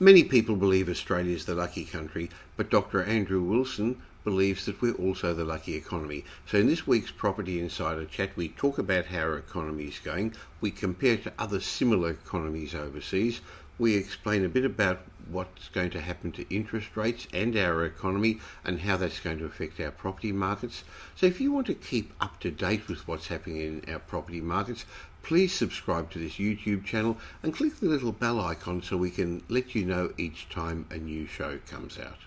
Many people believe Australia is the lucky country, but Dr. Andrew Wilson believes that we're also the lucky economy. So in this week's Property Insider Chat, we talk about how our economy is going, we compare to other similar economies overseas, we explain a bit about what's going to happen to interest rates and our economy and how that's going to affect our property markets. So if you want to keep up to date with what's happening in our property markets, please subscribe to this YouTube channel and click the little bell icon so we can let you know each time a new show comes out.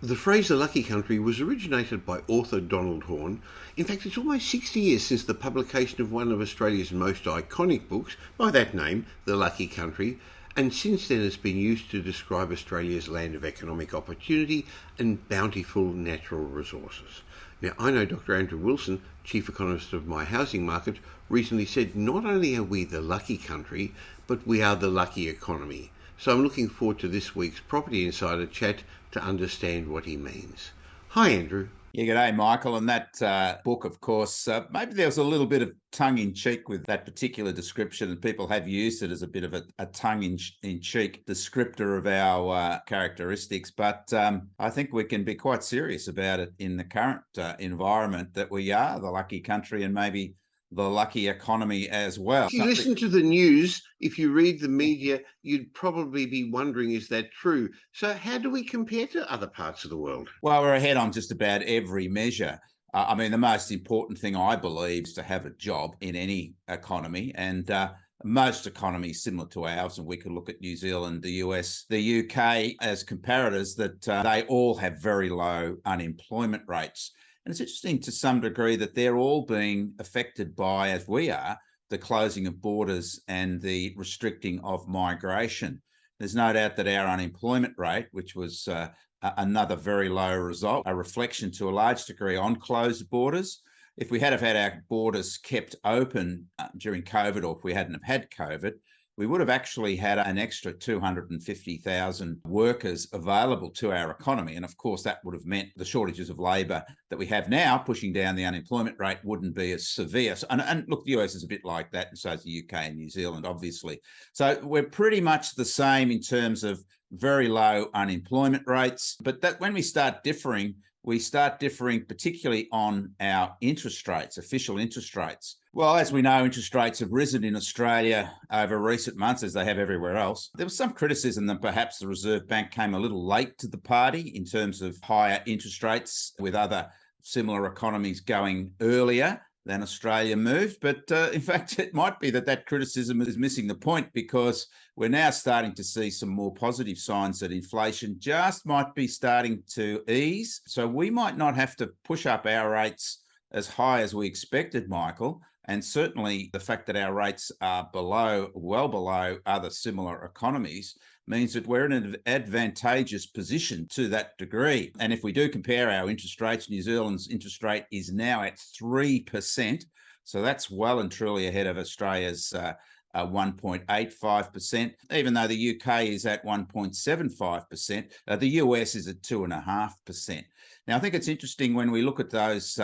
The phrase the lucky country was originated by author Donald Horne. In fact, it's almost 60 years since the publication of one of Australia's most iconic books by that name, The Lucky Country, and since then it's been used to describe Australia's land of economic opportunity and bountiful natural resources. Now, I know Dr. Andrew Wilson, Chief Economist of My Housing Market, recently said not only are we the lucky country, but we are the lucky economy. So I'm looking forward to this week's Property Insider Chat to understand what he means. Hi, Andrew. Yeah, g'day, Michael. And that book, of course, maybe there was a little bit of tongue-in-cheek with that particular description, and people have used it as a bit of a tongue-in-cheek descriptor of our characteristics. But I think we can be quite serious about it in the current environment that we are the lucky country and maybe the lucky economy as well. If you listen to the news, if you read the media, you'd probably be wondering, is that true? So how do we compare to other parts of the world? Well, we're ahead on just about every measure. I mean, the most important thing, I believe, is to have a job in any economy. And most economies similar to ours, and we could look at New Zealand, the US, the UK as comparators, that they all have very low unemployment rates. And it's interesting to some degree that they're all being affected by, as we are, the closing of borders and the restricting of migration. There's no doubt that our unemployment rate, which was another very low result, a reflection to a large degree on closed borders. If we had have had our borders kept open during COVID, or if we hadn't have had COVID, we would have actually had an extra 250,000 workers available to our economy. And of course, that would have meant the shortages of labour that we have now, pushing down the unemployment rate, wouldn't be as severe. And look, the US is a bit like that, and so is the UK and New Zealand, obviously. So we're pretty much the same in terms of very low unemployment rates. But that when we start differing particularly on our interest rates, official interest rates. Well, as we know, interest rates have risen in Australia over recent months, as they have everywhere else. There was some criticism that perhaps the Reserve Bank came a little late to the party in terms of higher interest rates, with other similar economies going earlier than Australia moved. But in fact, it might be that criticism is missing the point, because we're now starting to see some more positive signs that inflation just might be starting to ease. So we might not have to push up our rates as high as we expected, Michael. And certainly the fact that our rates are well below other similar economies means that we're in an advantageous position to that degree. And if we do compare our interest rates, New Zealand's interest rate is now at 3%. So that's well and truly ahead of Australia's 1.85%, even though the UK is at 1.75%. The US is at 2.5%. Now, I think it's interesting when we look at those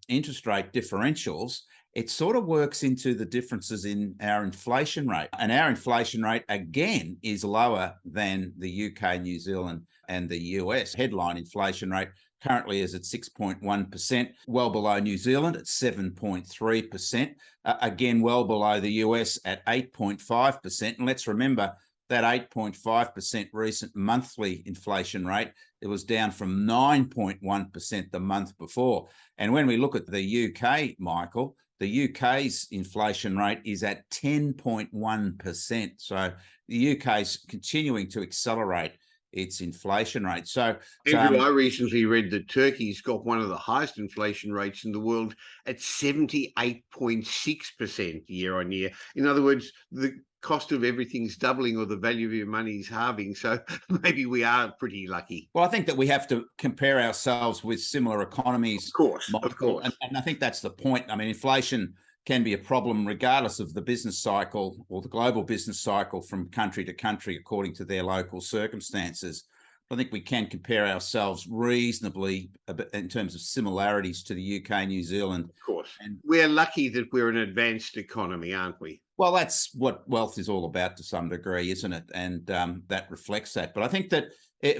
interest rate differentials, it sort of works into the differences in our inflation rate. And our inflation rate, again, is lower than the UK, New Zealand, and the US. Headline inflation rate currently is at 6.1%, well below New Zealand at 7.3%. Again, well below the US at 8.5%. And let's remember that 8.5% recent monthly inflation rate, it was down from 9.1% the month before. And when we look at the UK, Michael, the UK's inflation rate is at 10.1%. So the UK's continuing to accelerate its inflation rate. So, Andrew, I recently read that Turkey's got one of the highest inflation rates in the world at 78.6% year on year. In other words, the cost of everything's doubling, or the value of your money is halving. So maybe we are pretty lucky. Well, I think that we have to compare ourselves with similar economies. Of course. And I think that's the point. I mean, inflation can be a problem regardless of the business cycle or the global business cycle from country to country according to their local circumstances. I think we can compare ourselves reasonably in terms of similarities to the UK, New Zealand. Of course. And We're lucky that we're an advanced economy, aren't we? well, that's what wealth is all about to some degree, isn't it? And that reflects that. But I think that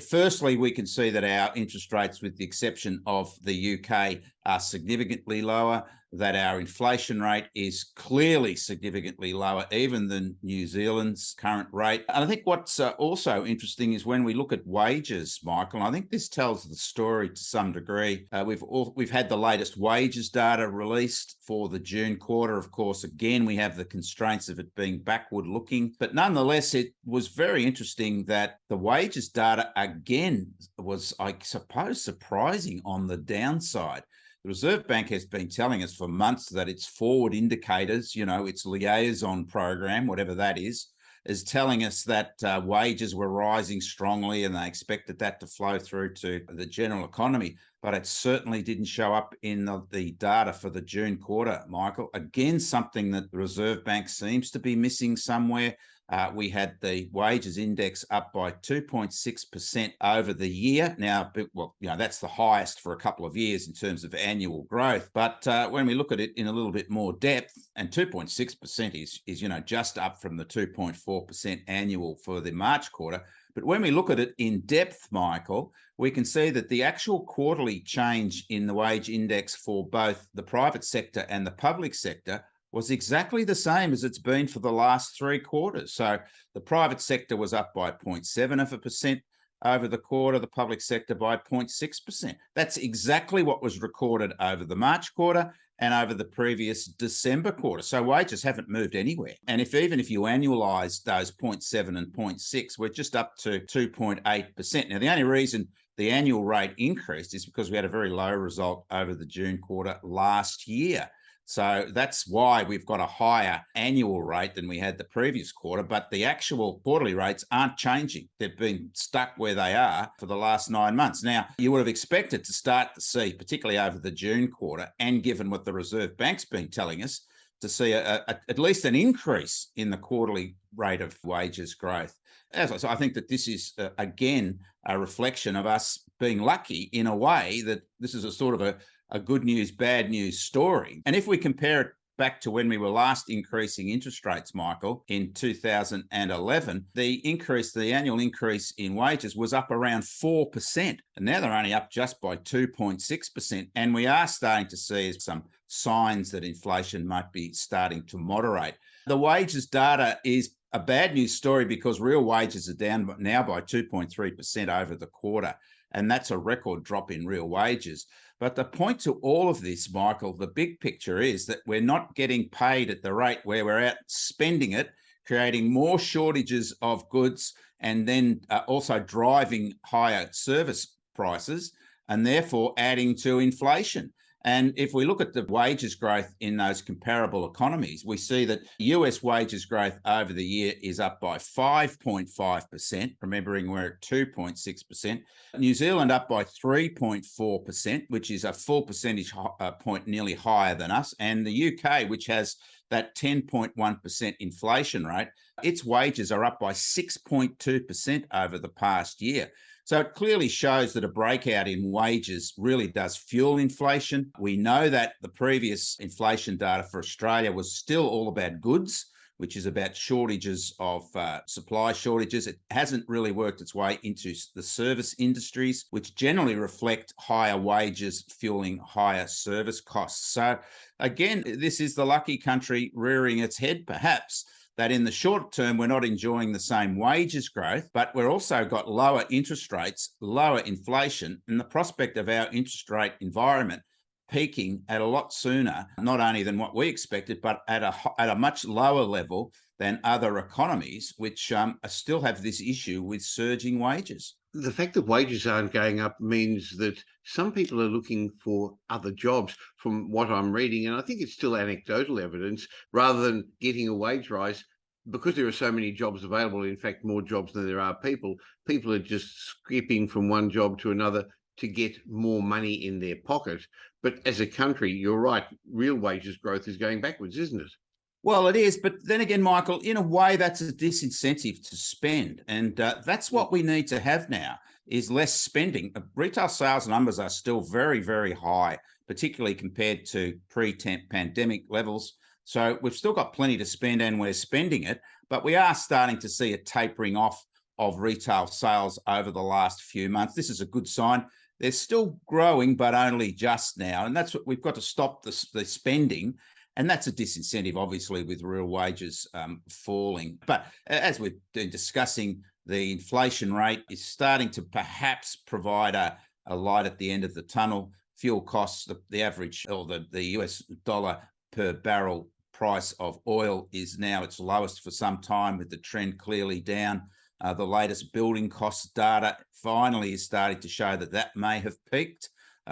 firstly, we can see that our interest rates, with the exception of the UK, are significantly lower, that our inflation rate is clearly significantly lower even than New Zealand's current rate. And I think what's also interesting is when we look at wages, Michael, and I think this tells the story to some degree. We've had the latest wages data released for the June quarter. Of course, again, we have the constraints of it being backward looking, but nonetheless, it was very interesting that the wages data again was, I suppose, surprising on the downside. The Reserve Bank has been telling us for months that its forward indicators, its liaison program, whatever that is telling us that wages were rising strongly and they expected that to flow through to the general economy. But it certainly didn't show up in the data for the June quarter, Michael. Again, something that the Reserve Bank seems to be missing somewhere. We had the wages index up by 2.6% over the year. Now, that's the highest for a couple of years in terms of annual growth. But when we look at it in a little bit more depth, and 2.6% is just up from the 2.4% annual for the March quarter. But when we look at it in depth, Michael, we can see that the actual quarterly change in the wage index for both the private sector and the public sector was exactly the same as it's been for the last 3 quarters. So the private sector was up by 0.7% over the quarter, the public sector by 0.6%. That's exactly what was recorded over the March quarter and over the previous December quarter. So wages haven't moved anywhere. And even if you annualize those 0.7 and 0.6, we're just up to 2.8%. Now, the only reason the annual rate increased is because we had a very low result over the June quarter last year. So that's why we've got a higher annual rate than we had the previous quarter, but the actual quarterly rates aren't changing. They've been stuck where they are for the last 9 months. Now, you would have expected to start to see, particularly over the June quarter, and given what the Reserve Bank's been telling us, to see at least an increase in the quarterly rate of wages growth. As I say, I think that this is, again, a reflection of us being lucky in a way that this is a sort of a good news, bad news story. And if we compare it back to when we were last increasing interest rates, Michael, in 2011, the annual increase in wages was up around 4%. And now they're only up just by 2.6%. And we are starting to see some signs that inflation might be starting to moderate. The wages data is a bad news story because real wages are down now by 2.3% over the quarter. And that's a record drop in real wages. But the point to all of this, Michael, the big picture is that we're not getting paid at the rate where we're out spending it, creating more shortages of goods, and then also driving higher service prices, and therefore adding to inflation. And if we look at the wages growth in those comparable economies, we see that US wages growth over the year is up by 5.5%, remembering we're at 2.6%. New Zealand up by 3.4%, which is a full percentage point nearly higher than us. And the UK, which has that 10.1% inflation rate, its wages are up by 6.2% over the past year. So it clearly shows that a breakout in wages really does fuel inflation. We know that the previous inflation data for Australia was still all about goods, which is about shortages of supply shortages. It hasn't really worked its way into the service industries, which generally reflect higher wages fueling higher service costs. So again, this is the lucky country rearing its head, perhaps, that in the short term, we're not enjoying the same wages growth, but we're also got lower interest rates, lower inflation, and the prospect of our interest rate environment peaking at a lot sooner, not only than what we expected, but at a much lower level than other economies, which still have this issue with surging wages. The fact that wages aren't going up means that some people are looking for other jobs from what I'm reading. And I think it's still anecdotal evidence rather than getting a wage rise because there are so many jobs available. In fact, more jobs than there are people. People are just skipping from one job to another to get more money in their pocket. But as a country, you're right, real wages growth is going backwards, isn't it? Well, it is. But then again, Michael, in a way, that's a disincentive to spend. And that's what we need to have now. is less spending. Retail sales numbers are still very, very high, particularly compared to pre-pandemic levels. So we've still got plenty to spend and we're spending it, but we are starting to see a tapering off of retail sales over the last few months. This is a good sign. They're still growing, but only just now. And that's what we've got to stop the spending. And that's a disincentive, obviously, with real wages falling. But as we've been discussing, the inflation rate is starting to perhaps provide a light at the end of the tunnel. Fuel costs, the average, or the US dollar per barrel price of oil is now its lowest for some time, with the trend clearly down. The latest building costs data finally is starting to show that may have peaked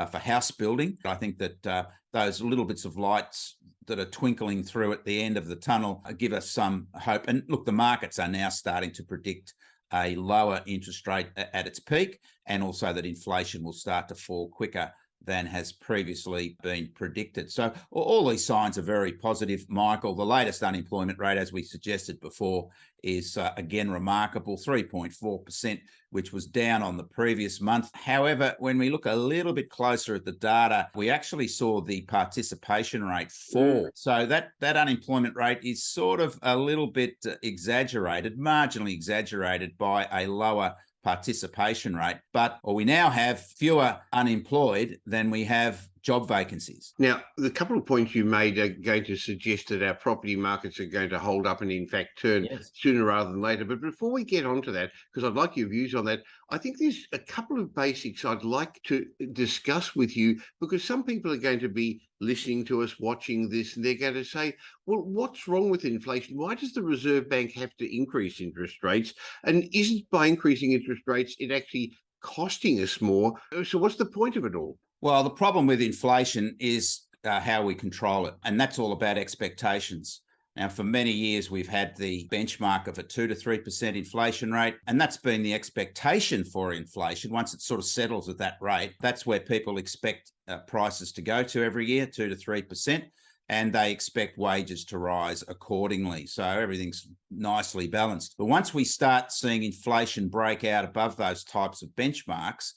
for house building. I think that those little bits of lights that are twinkling through at the end of the tunnel give us some hope. And look, the markets are now starting to predict a lower interest rate at its peak, and also that inflation will start to fall quicker than has previously been predicted. So all these signs are very positive, Michael. The latest unemployment rate, as we suggested before, is again remarkable, 3.4%, which was down on the previous month. However, when we look a little bit closer at the data, we actually saw the participation rate fall. So that unemployment rate is sort of a little bit exaggerated, marginally exaggerated by a lower participation rate, or we now have fewer unemployed than we have job vacancies. Now, the couple of points you made are going to suggest that our property markets are going to hold up and in fact turn sooner rather than later. But before we get onto that, because I'd like your views on that, I think there's a couple of basics I'd like to discuss with you, because some people are going to be listening to us, watching this, and they're going to say, well, what's wrong with inflation? Why does the Reserve Bank have to increase interest rates? And isn't by increasing interest rates, it actually costing us more? So what's the point of it all? Well, the problem with inflation is how we control it, and that's all about expectations. Now, for many years, we've had the benchmark of a 2 to 3% inflation rate, and that's been the expectation for inflation. Once it sort of settles at that rate, that's where people expect prices to go to every year, 2 to 3%, and they expect wages to rise accordingly. So everything's nicely balanced. But once we start seeing inflation break out above those types of benchmarks,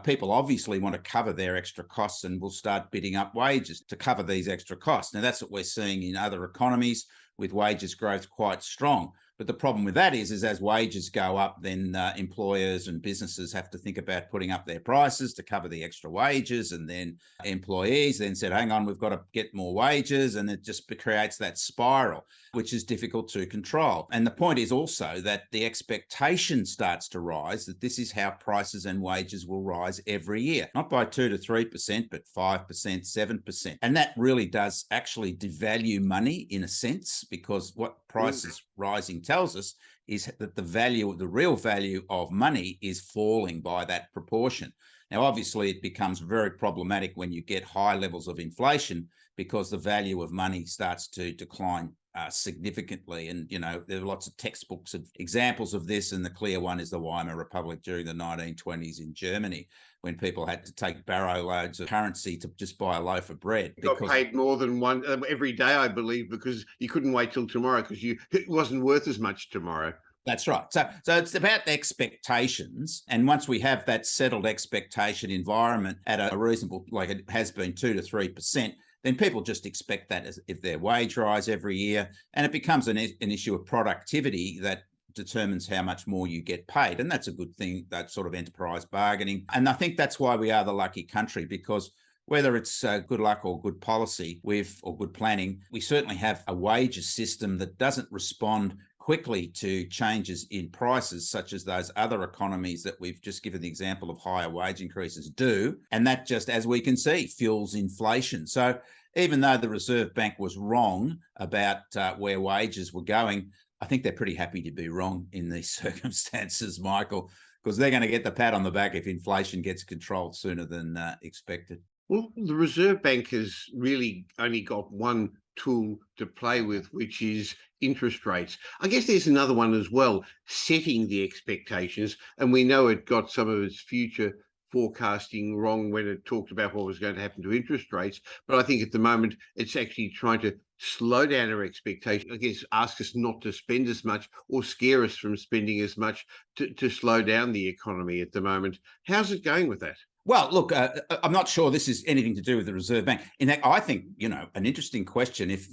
people obviously want to cover their extra costs and will start bidding up wages to cover these extra costs. Now, that's what we're seeing in other economies, with wages growth quite strong. But the problem with that is as wages go up, then employers and businesses have to think about putting up their prices to cover the extra wages. And then employees then said, hang on, we've got to get more wages. And it just creates that spiral, which is difficult to control. And the point is also that the expectation starts to rise, that this is how prices and wages will rise every year, not by 2 to 3%, but 5%, 7%. And that really does actually devalue money in a sense, because what prices rising tells us is that the real value of money is falling by that proportion. Now, obviously, it becomes very problematic when you get high levels of inflation, because the value of money starts to decline significantly. And, there are lots of textbooks of examples of this, and the clear one is the Weimar Republic during the 1920s in Germany, when people had to take barrow loads of currency to just buy a loaf of bread. You got paid more than one every day, I believe, because you couldn't wait till tomorrow because it wasn't worth as much tomorrow. That's right. So it's about expectations. And once we have that settled expectation environment at a reasonable, like it has been 2 to 3%, then people just expect that as if their wage rise every year. And it becomes an issue of productivity that determines how much more you get paid. And that's a good thing, that sort of enterprise bargaining. And I think that's why we are the lucky country, because whether it's good luck or good policy or good planning, we certainly have a wages system that doesn't respond quickly to changes in prices, such as those other economies that we've just given the example of higher wage increases do. And that just, as we can see, fuels inflation. So even though the Reserve Bank was wrong about where wages were going, I think they're pretty happy to be wrong in these circumstances, Michael, because they're going to get the pat on the back if inflation gets controlled sooner than expected. Well, the Reserve Bank has really only got one tool to play with, which is interest rates. I guess there's another one as well, setting the expectations. And we know it got some of its future forecasting wrong when it talked about what was going to happen to interest rates. But I think at the moment it's actually trying to slow down our expectations, I guess ask us not to spend as much or scare us from spending as much to slow down the economy at the moment. How's it going with that? Well, look, I'm not sure this is anything to do with the Reserve Bank. In fact, I think, an interesting question, if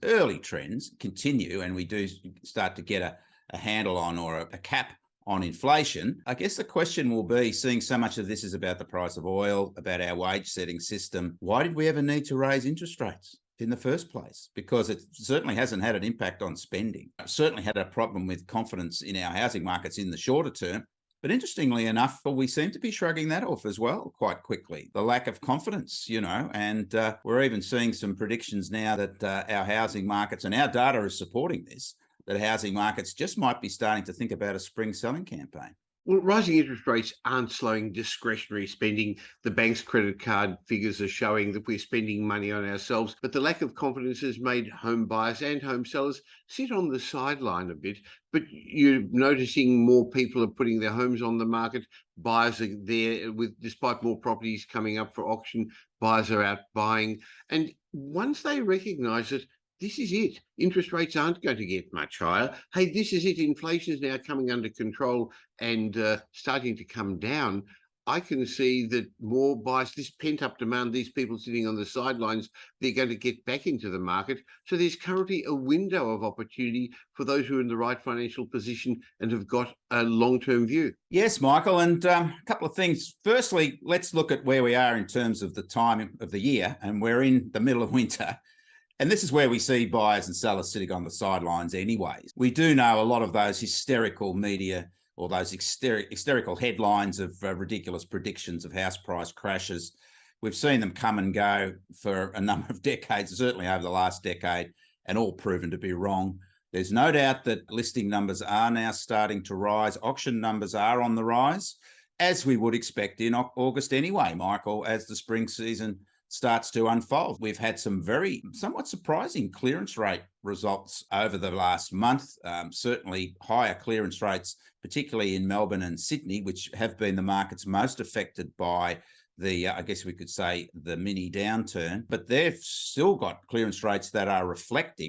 early trends continue and we do start to get a handle on or a cap on inflation, I guess the question will be, seeing so much of this is about the price of oil, about our wage setting system, why did we ever need to raise interest rates in the first place? Because it certainly hasn't had an impact on spending. It certainly had a problem with confidence in our housing markets in the shorter term. But interestingly enough, we seem to be shrugging that off as well quite quickly. The lack of confidence, and we're even seeing some predictions now that our housing markets, and our data is supporting this, that housing markets just might be starting to think about a spring selling campaign. Well, rising interest rates aren't slowing discretionary spending. The bank's credit card figures are showing that we're spending money on ourselves, but the lack of confidence has made home buyers and home sellers sit on the sideline a bit. But you're noticing more people are putting their homes on the market. Buyers are there despite more properties coming up for auction, buyers are out buying. And once they recognise it, this is it. Interest rates aren't going to get much higher. Hey, this is it. Inflation is now coming under control and starting to come down. I can see that more buyers, this pent-up demand, these people sitting on the sidelines, they're going to get back into the market. So there's currently a window of opportunity for those who are in the right financial position and have got a long-term view. Yes, Michael, and a couple of things. Firstly, let's look at where we are in terms of the time of the year, and we're in the middle of winter. And this is where we see buyers and sellers sitting on the sidelines anyways. We do know a lot of those hysterical media or those hysterical headlines of ridiculous predictions of house price crashes. We've seen them come and go for a number of decades, certainly over the last decade, and all proven to be wrong. There's no doubt that listing numbers are now starting to rise. Auction numbers are on the rise, as we would expect in August anyway, Michael, as the spring season starts to unfold. We've had some somewhat surprising clearance rate results over the last month, certainly higher clearance rates, particularly in Melbourne and Sydney, which have been the markets most affected by I guess we could say, the mini downturn. But they've still got clearance rates that are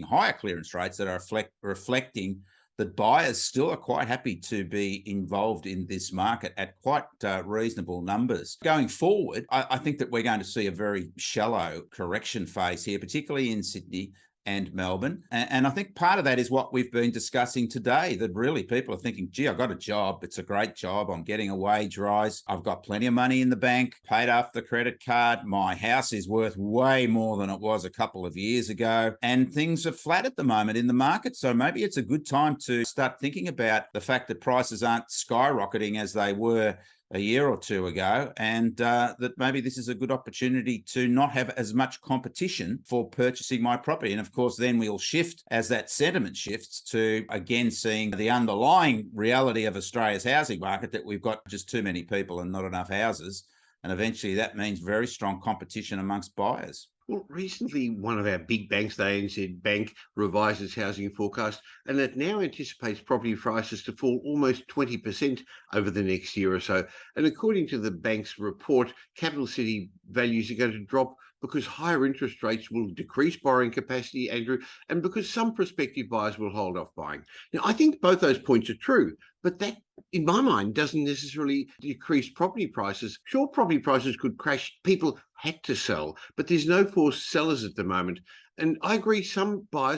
higher clearance rates that are reflecting that buyers still are quite happy to be involved in this market at quite reasonable numbers. Going forward, I think that we're going to see a very shallow correction phase here, particularly in Sydney and Melbourne. And I think part of that is what we've been discussing today, that really people are thinking, gee, I've got a job. It's a great job. I'm getting a wage rise. I've got plenty of money in the bank, paid off the credit card. My house is worth way more than it was a couple of years ago. And things are flat at the moment in the market. So maybe it's a good time to start thinking about the fact that prices aren't skyrocketing as they were a year or two ago, and that maybe this is a good opportunity to not have as much competition for purchasing my property. And of course, then we'll shift as that sentiment shifts to, again, seeing the underlying reality of Australia's housing market, that we've got just too many people and not enough houses. And eventually that means very strong competition amongst buyers. Well, recently, one of our big banks, the ANZ Bank, revised its housing forecast, and it now anticipates property prices to fall almost 20% over the next year or so. And according to the bank's report, capital city values are going to drop because higher interest rates will decrease borrowing capacity, Andrew, and because some prospective buyers will hold off buying. Now, I think both those points are true, but that, in my mind, doesn't necessarily decrease property prices. Sure, property prices could crash. People had to sell, but there's no forced sellers at the moment. And I agree,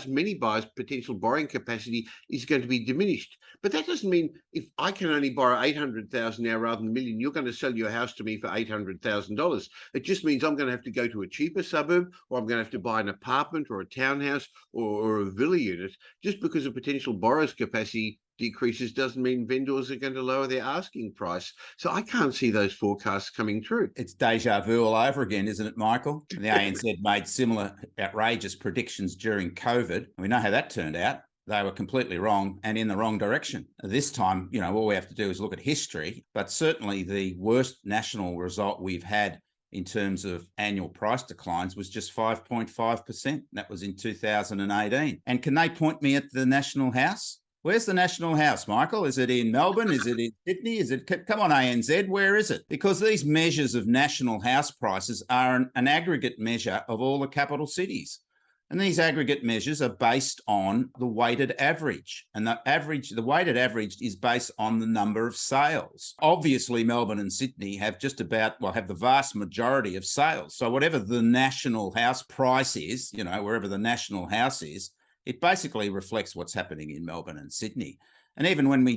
many buyers' potential borrowing capacity is going to be diminished. But that doesn't mean if I can only borrow $800,000 now rather than $1 million, you're going to sell your house to me for $800,000. It just means I'm going to have to go to a cheaper suburb, or I'm going to have to buy an apartment or a townhouse or a villa unit. Just because a potential borrower's capacity decreases doesn't mean vendors are going to lower their asking price. So I can't see those forecasts coming true. It's deja vu all over again, isn't it, Michael? The ANZ made similar outrageous predictions during COVID. We know how that turned out. They were completely wrong and in the wrong direction. This time, all we have to do is look at history, but certainly the worst national result we've had in terms of annual price declines was just 5.5%. That was in 2018. And can they point me at the National House? Where's the National House, Michael? Is it in Melbourne? Is it in Sydney? Come on, ANZ, where is it? Because these measures of national house prices are an aggregate measure of all the capital cities. And these aggregate measures are based on the weighted average. And the weighted average is based on the number of sales. Obviously, Melbourne and Sydney have have the vast majority of sales. So whatever the national house price is, wherever the national house is, it basically reflects what's happening in Melbourne and Sydney. And even when we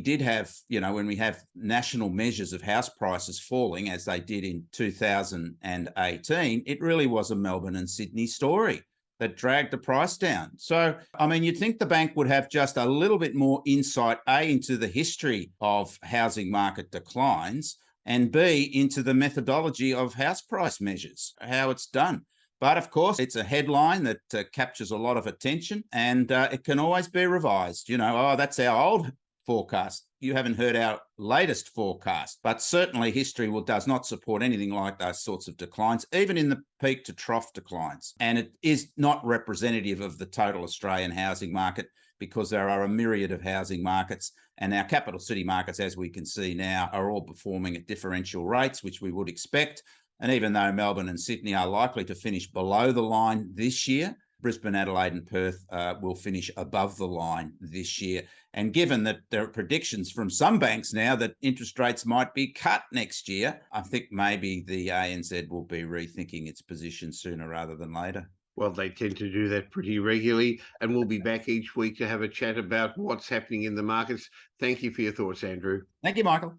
have national measures of house prices falling, as they did in 2018, it really was a Melbourne and Sydney story that dragged the price down. So, you'd think the bank would have just a little bit more insight, A, into the history of housing market declines, and B, into the methodology of house price measures, how it's done. But of course, it's a headline that captures a lot of attention, and it can always be revised. That's our old forecast. You haven't heard our latest forecast, but certainly history does not support anything like those sorts of declines, even in the peak to trough declines. And it is not representative of the total Australian housing market, because there are a myriad of housing markets, and our capital city markets, as we can see now, are all performing at differential rates, which we would expect. And even though Melbourne and Sydney are likely to finish below the line this year, Brisbane, Adelaide and Perth will finish above the line this year. And given that there are predictions from some banks now that interest rates might be cut next year, I think maybe the ANZ will be rethinking its position sooner rather than later. Well, they tend to do that pretty regularly, and we'll be back each week to have a chat about what's happening in the markets. Thank you for your thoughts, Andrew. Thank you, Michael.